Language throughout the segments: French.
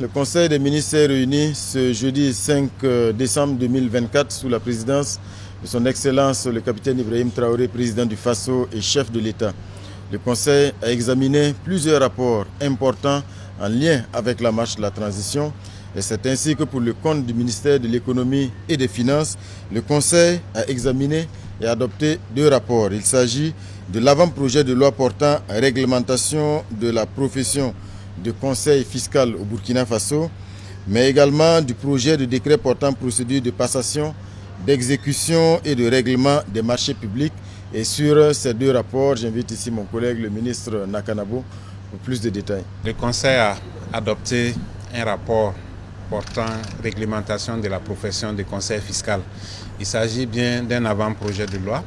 Le Conseil des ministres est réuni ce jeudi 5 décembre 2024 sous la présidence de son Excellence le capitaine Ibrahim Traoré, président du Faso et chef de l'État. Le Conseil a examiné plusieurs rapports importants en lien avec la marche de la transition. Et c'est ainsi que pour le compte du ministère de l'économie et des finances, le Conseil a examiné et adopté deux rapports. Il s'agit de l'avant-projet de loi portant réglementation de la profession de conseil fiscal au Burkina Faso, mais également du projet de décret portant procédure de passation, d'exécution et de règlement des marchés publics. Et sur ces deux rapports, j'invite ici mon collègue le ministre Nakanabo pour plus de détails. Le Conseil a adopté un rapport portant réglementation de la profession de conseil fiscal. Il s'agit bien d'un avant-projet de loi.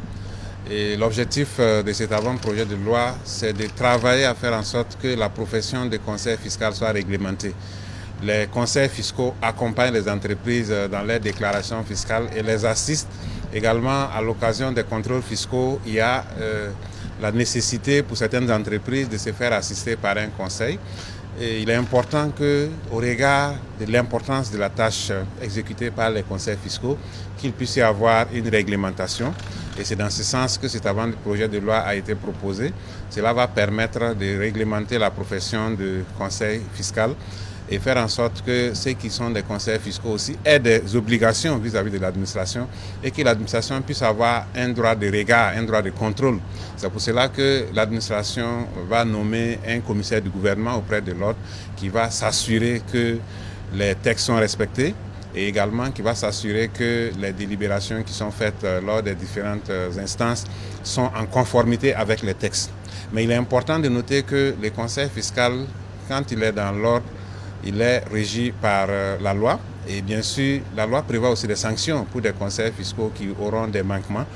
Et l'objectif de cet avant-projet de loi, c'est de travailler à faire en sorte que la profession de conseil fiscal soit réglementée. Les conseils fiscaux accompagnent les entreprises dans leurs déclarations fiscales et les assistent également à l'occasion des contrôles fiscaux. Il y a la nécessité pour certaines entreprises de se faire assister par un conseil. Et il est important qu'au regard de l'importance de la tâche exécutée par les conseils fiscaux, qu'il puisse y avoir une réglementation. Et c'est dans ce sens que cet avant-projet de loi a été proposé. Cela va permettre de réglementer la profession de conseil fiscal et faire en sorte que ceux qui sont des conseils fiscaux aussi aient des obligations vis-à-vis de l'administration et que l'administration puisse avoir un droit de regard, un droit de contrôle. C'est pour cela que l'administration va nommer un commissaire du gouvernement auprès de l'ordre qui va s'assurer que les textes sont respectés et également qui va s'assurer que les délibérations qui sont faites lors des différentes instances sont en conformité avec les textes. Mais il est important de noter que le conseil fiscal, quand il est dans l'ordre, il est régi par la loi et bien sûr la loi prévoit aussi des sanctions pour des conseils fiscaux qui auront des manquements.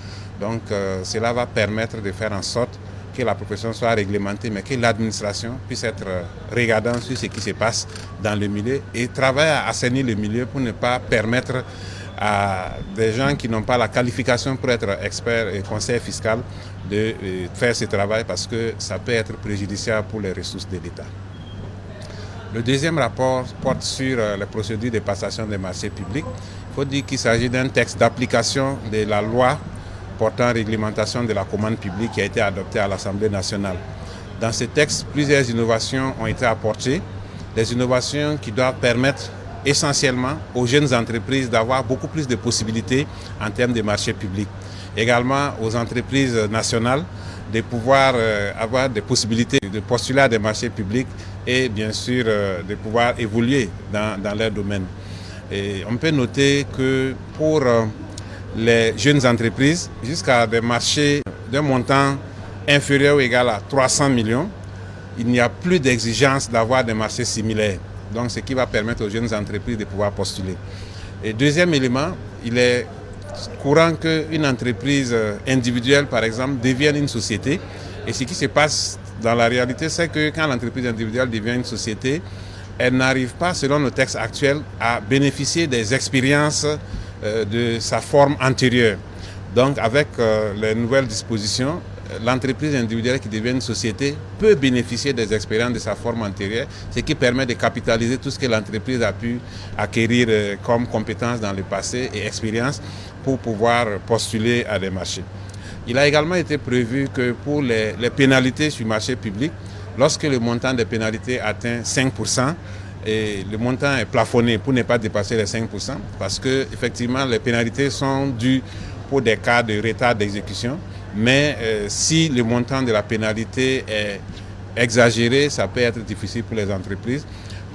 Donc cela va permettre de faire en sorte que la profession soit réglementée mais que l'administration puisse être regardante sur ce qui se passe dans le milieu et travailler à assainir le milieu pour ne pas permettre à des gens qui n'ont pas la qualification pour être experts et conseillers fiscaux de faire ce travail parce que ça peut être préjudiciable pour les ressources de l'État. Le deuxième rapport porte sur les procédures de passation des marchés publics. Il faut dire qu'il s'agit d'un texte d'application de la loi portant réglementation de la commande publique qui a été adoptée à l'Assemblée nationale. Dans ce texte, plusieurs innovations ont été apportées, des innovations qui doivent permettre essentiellement aux jeunes entreprises d'avoir beaucoup plus de possibilités en termes de marchés publics. Également aux entreprises nationales de pouvoir avoir des possibilités de postuler à des marchés publics et bien sûr de pouvoir évoluer dans leur domaine. Et on peut noter que pour les jeunes entreprises, jusqu'à des marchés d'un montant inférieur ou égal à 300 millions, il n'y a plus d'exigence d'avoir des marchés similaires. Donc ce qui va permettre aux jeunes entreprises de pouvoir postuler. Et deuxième élément, il est courant qu'une entreprise individuelle, par exemple, devienne une société. Et ce qui se passe dans la réalité, c'est que quand l'entreprise individuelle devient une société, elle n'arrive pas, selon le texte actuel, à bénéficier des expériences de sa forme antérieure. Donc, avec les nouvelles dispositions, l'entreprise individuelle qui devient une société peut bénéficier des expériences de sa forme antérieure, ce qui permet de capitaliser tout ce que l'entreprise a pu acquérir comme compétences dans le passé et expérience pour pouvoir postuler à des marchés. Il a également été prévu que pour les pénalités sur le marché public, lorsque le montant des pénalités atteint 5%, et le montant est plafonné pour ne pas dépasser les 5%, parce que effectivement les pénalités sont dues pour des cas de retard d'exécution, mais si le montant de la pénalité est exagéré, ça peut être difficile pour les entreprises.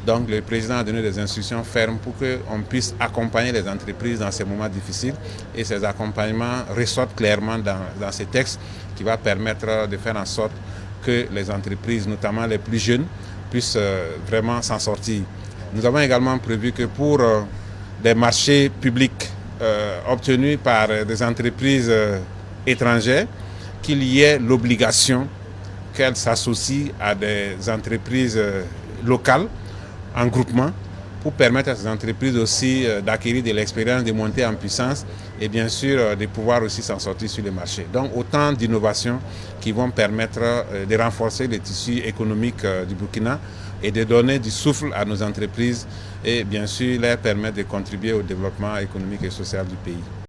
Donc le président a donné des instructions fermes pour qu'on puisse accompagner les entreprises dans ces moments difficiles et ces accompagnements ressortent clairement dans ces textes qui va permettre de faire en sorte que les entreprises, notamment les plus jeunes, puissent vraiment s'en sortir. Nous avons également prévu que pour des marchés publics obtenus par des entreprises étrangères, qu'il y ait l'obligation qu'elles s'associent à des entreprises locales en groupement pour permettre à ces entreprises aussi d'acquérir de l'expérience, de monter en puissance et bien sûr de pouvoir aussi s'en sortir sur les marchés. Donc autant d'innovations qui vont permettre de renforcer le tissu économique du Burkina et de donner du souffle à nos entreprises et bien sûr leur permettre de contribuer au développement économique et social du pays.